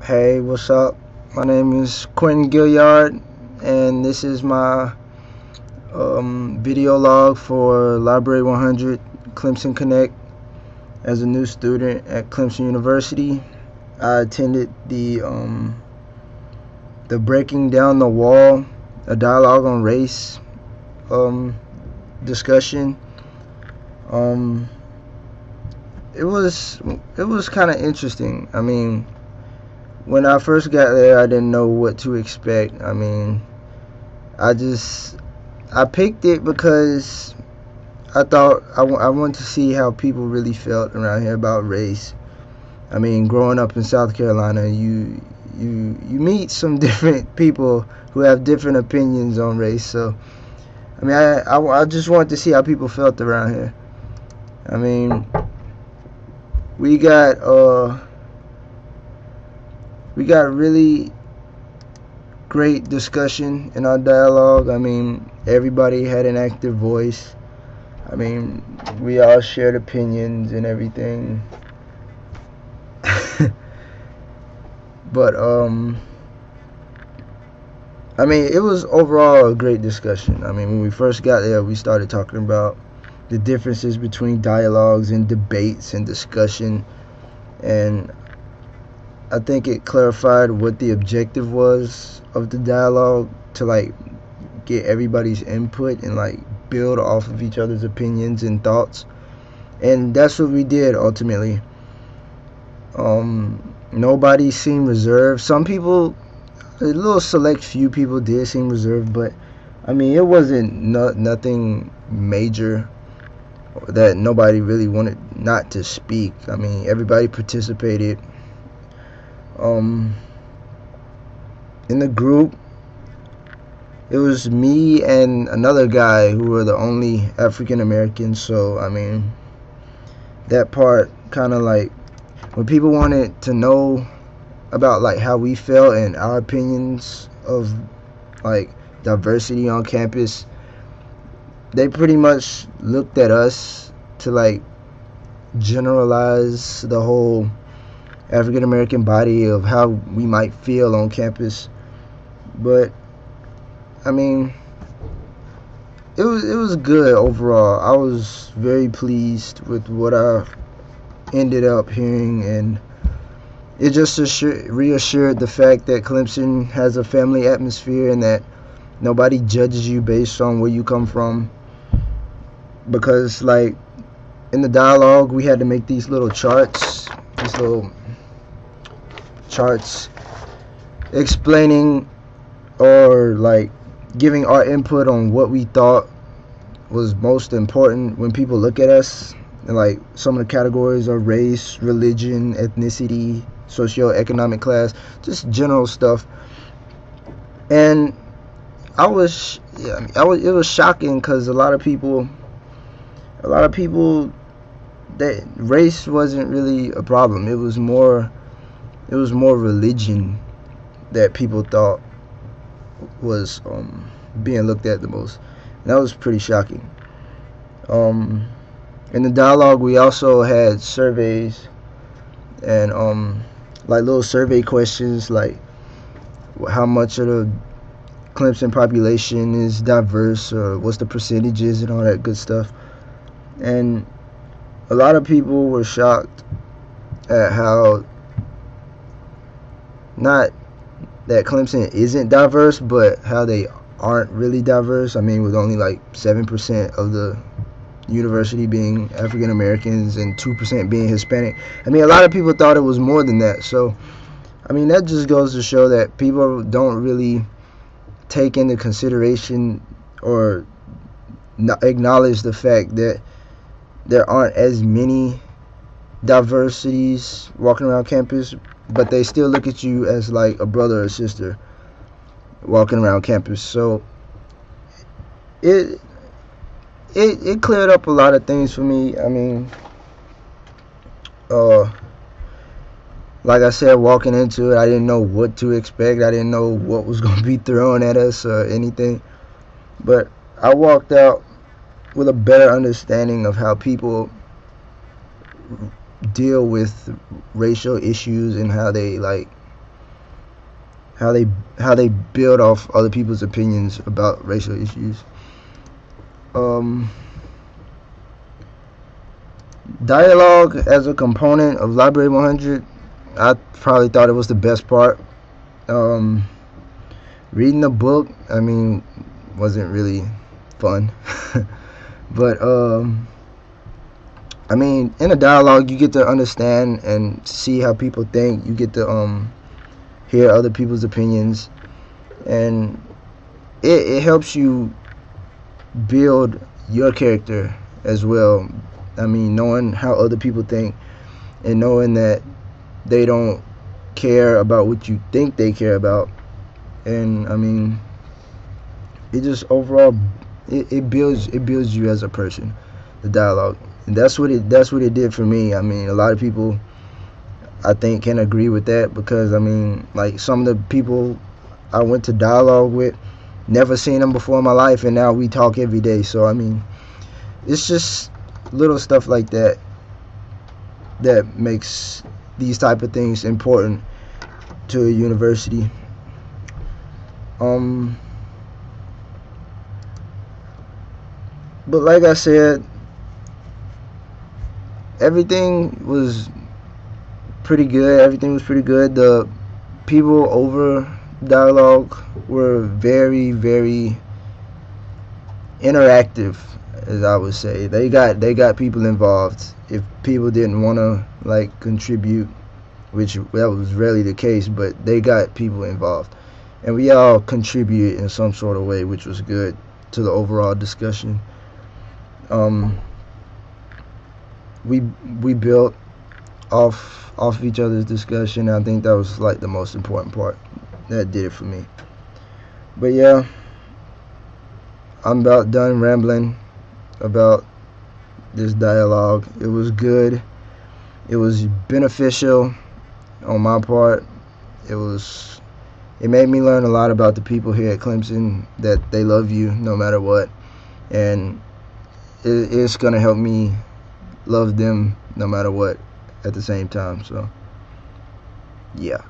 Hey, what's up? My name is Quinton Gilliard, and this is my video log for Library 100 Clemson Connect. As a new student at Clemson University, I attended the Breaking Down the Wall, a dialogue on race discussion. Um, it was kind of interesting. I mean, when I first got there, I didn't know what to expect. I mean, I picked it because I thought I wanted to see how people really felt around here about race. I mean, growing up in South Carolina, you meet some different people who have different opinions on race. So, I mean, I just wanted to see how people felt around here. I mean, we got really great discussion in our dialogue. I mean, everybody had an active voice. I mean, we all shared opinions and everything. But I mean, it was overall a great discussion. I mean, when we first got there, we started talking about the differences between dialogues and debates and discussion, and I think it clarified what the objective was of the dialogue, to like get everybody's input and like build off of each other's opinions and thoughts. And that's what we did ultimately. Nobody seemed reserved. Some people, a little select few people did seem reserved, but I mean, it wasn't nothing major that nobody really wanted not to speak. I mean, everybody participated. In the group, it was me and another guy who were the only African Americans. So I mean, that part kind of like, when people wanted to know about like how we felt and our opinions of like diversity on campus, they pretty much looked at us to like generalize the whole African American body of how we might feel on campus. But I mean, it was good overall. I was very pleased with what I ended up hearing, and it just reassured the fact that Clemson has a family atmosphere and that nobody judges you based on where you come from. Because like in the dialogue, we had to make these little charts explaining or like giving our input on what we thought was most important when people look at us. And like some of the categories are race, religion, ethnicity, socioeconomic class, just general stuff. And it was shocking because a lot of people that race wasn't really a problem. It was more religion that people thought was being looked at the most. And that was pretty shocking. In the dialogue, we also had surveys and like little survey questions, like how much of the Clemson population is diverse, or what's the percentages and all that good stuff. And a lot of people were shocked at how, not that Clemson isn't diverse, but how they aren't really diverse. I mean, with only like 7% of the university being African Americans and 2% being Hispanic. I mean, a lot of people thought it was more than that. So I mean, that just goes to show that people don't really take into consideration or acknowledge the fact that there aren't as many diversities walking around campus, but they still look at you as like a brother or sister walking around campus. So it cleared up a lot of things for me. I mean, like I said, walking into it, I didn't know what to expect. I didn't know what was going to be thrown at us or anything. But I walked out with a better understanding of how people deal with racial issues and how they like how they build off other people's opinions about racial issues. Dialogue as a component of Library 100, I probably thought it was the best part. Reading the book, I mean, wasn't really fun. But I mean, in a dialogue, you get to understand and see how people think. You get to hear other people's opinions, and it helps you build your character as well. I mean, knowing how other people think and knowing that they don't care about what you think they care about. And I mean, it just overall it builds you as a person, the dialogue. And that's what it did for me. I mean, a lot of people I think can agree with that, because I mean, like, some of the people I went to dialogue with, never seen them before in my life, and now we talk every day. So I mean, it's just little stuff like that that makes these type of things important to a university. But like I said, everything was pretty good. The people over dialogue were very, very interactive, as I would say. They got people involved. If people didn't want to like contribute, which that was rarely the case, but they got people involved, and we all contributed in some sort of way, which was good to the overall discussion. We built off each other's discussion. I think that was like the most important part that did it for me. But yeah, I'm about done rambling about this dialogue. It was good. It was beneficial on my part. It made me learn a lot about the people here at Clemson, that they love you no matter what, and it's gonna help me love them no matter what at the same time. So yeah.